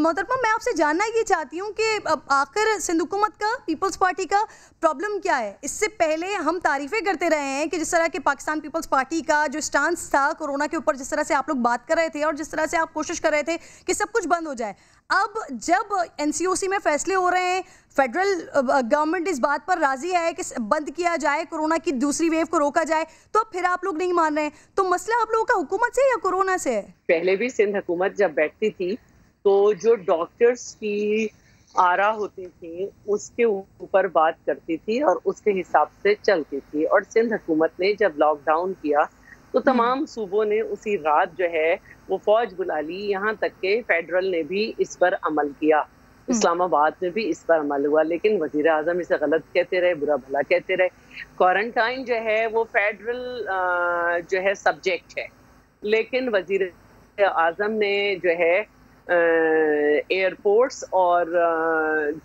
मोहतरमा, मैं आपसे जानना ये चाहती हूँ कि आखिर सिंध हुकूमत का, पीपल्स पार्टी का प्रॉब्लम क्या है? इससे पहले हम तारीफें करते रहे हैं कि जिस तरह के पाकिस्तान पीपल्स पार्टी का जो स्टांस था कोरोना के ऊपर, जिस तरह से आप लोग बात कर रहे थे और जिस तरह से आप कोशिश कर रहे थे कि सब कुछ बंद हो जाए। अब जब एनसीओसी में फैसले हो रहे हैं, फेडरल गवर्नमेंट इस बात पर राजी है कि बंद किया जाए, कोरोना की दूसरी वेव को रोका जाए, तो फिर आप लोग नहीं मान रहे हैं। तो मसला आप लोगों का हुकूमत से या कोरोना से है? पहले भी सिंध हुकूमत जब बैठती थी तो जो डॉक्टर्स की आरा होती थी उसके ऊपर बात करती थी और उसके हिसाब से चलती थी। और सिंध हुकूमत ने जब लॉकडाउन किया तो तमाम सूबों ने उसी रात जो है वो फौज बुला ली। यहाँ तक के फेडरल ने भी इस पर अमल किया, इस्लामाबाद में भी इस पर अमल हुआ, लेकिन वजीर आजम इसे गलत कहते रहे, बुरा भला कहते रहे। क्वारंटाइन जो है वो फेडरल जो है सब्जेक्ट है, लेकिन वजीर आजम ने जो है एयरपोर्ट्स और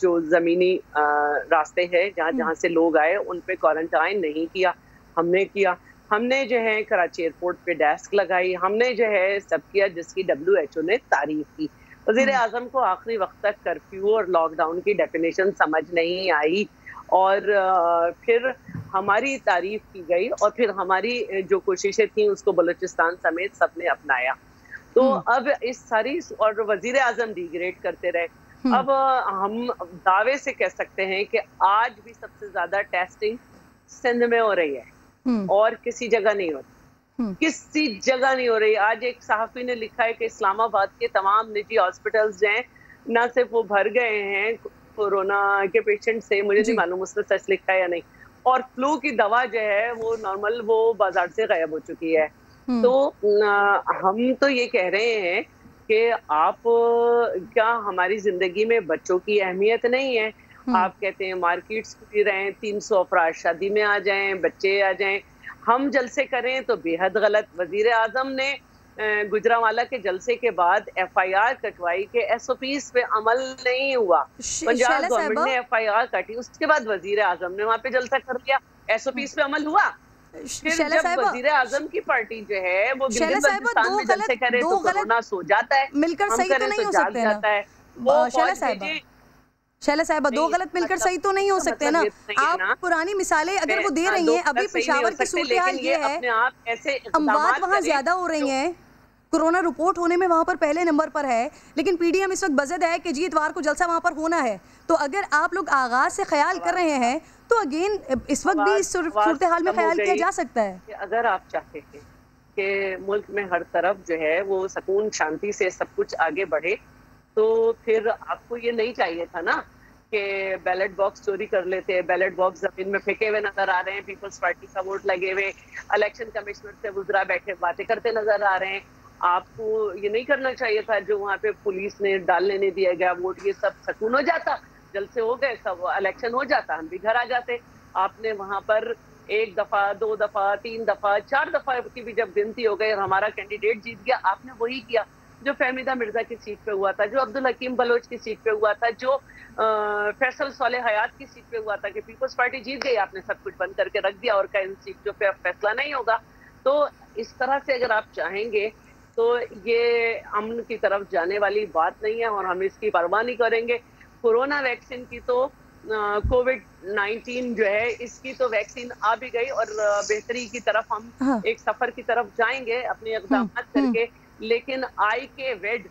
जो ज़मीनी रास्ते हैं जहाँ जहाँ से लोग आए उन पे क्वारंटाइन नहीं किया। हमने किया, हमने जो है कराची एयरपोर्ट पे डेस्क लगाई, हमने जो है सब किया जिसकी WHO ने तारीफ की। वज़ीर आज़म को आखिरी वक्त तक कर्फ्यू और लॉकडाउन की डेफिनेशन समझ नहीं आई और फिर हमारी तारीफ की गई और फिर हमारी जो कोशिशें थी उसको बलूचिस्तान समेत सबने अपनाया। तो अब इस सारी और वजीर आजम डिग्रेड करते रहे। अब हम दावे से कह सकते हैं कि आज भी सबसे ज्यादा टेस्टिंग सिंध में हो रही है और किसी जगह नहीं हो रही, किसी जगह नहीं हो रही। आज एक सहाफी ने लिखा है कि इस्लामाबाद के तमाम निजी हॉस्पिटल्स हैं ना सिर्फ वो भर गए हैं कोरोना के पेशेंट से, मुझे नहीं मालूम उसमें सच लिखा है या नहीं, और फ्लू की दवा जो है वो नॉर्मल वो बाजार से गायब हो चुकी है। तो हम तो ये कह रहे हैं कि आप क्या हमारी जिंदगी में बच्चों की अहमियत नहीं है? आप कहते हैं मार्केट्स खुली रहें, 300 अफराद शादी में आ जाएं, बच्चे आ जाएं, हम जलसे करें तो बेहद गलत। वजीर आजम ने गुजरांवाला के जलसे के बाद FIR कटवाई के SOPs पे अमल नहीं हुआ। पंजाब गवर्नमेंट ने FIR काटी, उसके बाद वजीर आजम ने वहाँ पे जलसा कर लिया, SOPs पे अमल हुआ। फिर जब वजीर आजम की पार्टी जो है वो गिलगित-बल्तिस्तान में जलसे करे तो कोरोना सो जाता है, मिलकर सही तो नहीं हो सकते ना। शैला साहिबा, दो गलत मिलकर सही तो नहीं हो सकते ना। आप पुरानी मिसालें अगर वो दे रही हैं, अभी पेशावर की सूरत हाल ये है, अमवात वहाँ ज्यादा हो रही हैं, कोरोना रिपोर्ट होने में वहाँ पर पहले नंबर पर है, लेकिन PDM इस वक्त बजद है कि जी इतवार को जलसा वहाँ पर होना है। तो अगर आप लोग आगाज से ख्याल कर रहे हैं तो अगेन इस वक्त भी इस सूरत हाल में ख्याल किया जा सकता है। अगर आप चाहते हैं कि मुल्क में हर तरफ जो है वो सुकून शांति से सब कुछ आगे बढ़े, तो फिर आपको ये नहीं चाहिए था ना कि बैलेट बॉक्स चोरी कर लेते हैं, बैलेट बॉक्स जमीन में फेंके हुए नजर आ रहे हैं, पीपल्स पार्टी का वोट लगे हुए, इलेक्शन कमिश्नर से वुज़रा बैठे बातें करते नजर आ रहे हैं। आपको ये नहीं करना चाहिए था जो वहाँ पे पुलिस ने डालने नहीं दिया गया वोट, ये सब सुकून हो जाता, जलसे हो गए, सब इलेक्शन हो जाता, हम भी घर आ जाते। आपने वहाँ पर 1 दफा 2 दफा 3 दफा 4 दफा की भी जब गिनती हो गई और हमारा कैंडिडेट जीत गया, आपने वही किया जो फहमीदा मिर्जा की सीट पे हुआ था, जो अब्दुल हकीम बलोच की सीट पे हुआ था, जो फैसल सोलेह हयात की सीट पे हुआ था कि पीपल्स पार्टी जीत गई, आपने सब कुछ बंद करके रख दिया और कहीं इन सीटों पे अब फैसला नहीं होगा। तो इस तरह से अगर आप चाहेंगे तो ये अमन की तरफ जाने वाली बात नहीं है और हम इसकी परवाह नहीं करेंगे। कोरोना वैक्सीन की तो COVID-19 जो है इसकी तो वैक्सीन आ भी गई और बेहतरी की तरफ हम एक सफर की तरफ जाएंगे अपने इक़दाम करके। लेकिन IKVED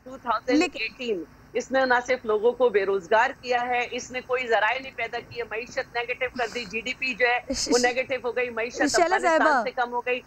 2018 इसने ना सिर्फ लोगों को बेरोजगार किया है, इसने कोई जराए नहीं पैदा किए, मईशत नेगेटिव कर दी, GDP जो है वो नेगेटिव हो गई, मईशत अफगानिस्तान से कम हो गई।